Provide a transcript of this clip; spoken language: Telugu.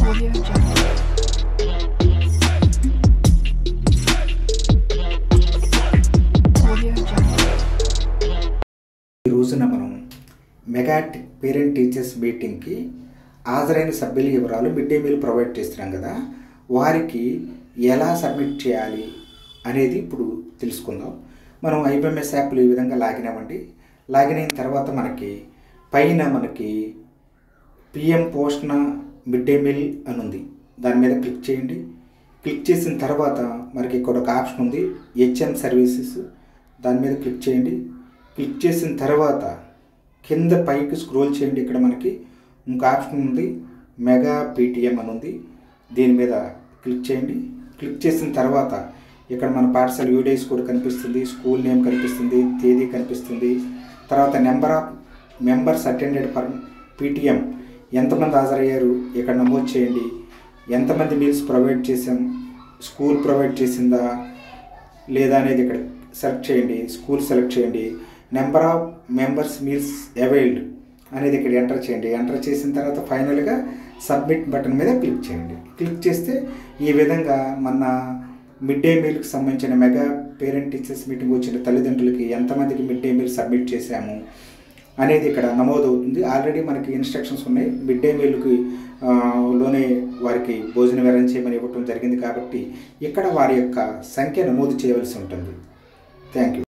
Audio Jungle. Audio Jungle. ఈ రోజున మనం మెగా పేరెంట్ టీచర్స్ మీటింగ్కి హాజరైన సభ్యుల వివరాలు మిడ్ డే మీల్ ప్రొవైడ్ చేస్తున్నాం కదా, వారికి ఎలా సబ్మిట్ చేయాలి అనేది ఇప్పుడు తెలుసుకుందాం. మనం ఐబీఎంఎస్ యాప్లో ఈ విధంగా లాగిన్ అవ్వండి. లాగిన్ అయిన తర్వాత మనకి పిఎం పోషణ మిడ్ డే మీల్ అని ఉంది, దాని మీద క్లిక్ చేయండి. క్లిక్ చేసిన తర్వాత మనకి ఇక్కడ ఒక ఆప్షన్ ఉంది, హెచ్ఎం సర్వీసెస్, దాని మీద క్లిక్ చేయండి. క్లిక్ చేసిన తర్వాత కింద పైకి స్క్రోల్ చేయండి. ఇక్కడ మనకి ఇంకో ఆప్షన్ ఉంది, మెగా పీటీఎం అని ఉంది, దీని మీద క్లిక్ చేయండి. క్లిక్ చేసిన తర్వాత ఇక్కడ మన పాఠశాల యూడేస్ కూడా కనిపిస్తుంది, స్కూల్ నేమ్ కనిపిస్తుంది, తేదీ కనిపిస్తుంది, తర్వాత number of members attended for PTM, ఎంతమంది హాజరయ్యారు ఇక్కడ నమోదు చేయండి. ఎంతమంది మీల్స్ ప్రొవైడ్ చేసాం, స్కూల్ ప్రొవైడ్ చేసిందా లేదా అనేది ఇక్కడ సెలెక్ట్ చేయండి. స్కూల్ సెలెక్ట్ చేయండి. Number of members meals availed అనేది ఇక్కడ ఎంటర్ చేయండి. ఎంటర్ చేసిన తర్వాత ఫైనల్గా సబ్మిట్ బటన్ మీద క్లిక్ చేయండి. క్లిక్ చేస్తే ఈ విధంగా మన మిడ్ డే మీల్కి సంబంధించిన మెగా పేరెంట్ టీచర్స్ మీటింగ్ వచ్చిన తల్లిదండ్రులకి ఎంతమందికి మిడ్ డే మీల్ సబ్మిట్ చేశాము అనేది ఇక్కడ నమోదవుతుంది. ఆల్రెడీ మనకి ఇన్స్ట్రక్షన్స్ ఉన్నాయి, మిడ్ డే మీల్కి లోనే వారికి భోజనం అరేంజ్ చేయమని ఇవ్వటం జరిగింది కాబట్టి ఇక్కడ వారి యొక్క సంఖ్య నమోదు చేయవలసి ఉంటుంది. Thank you.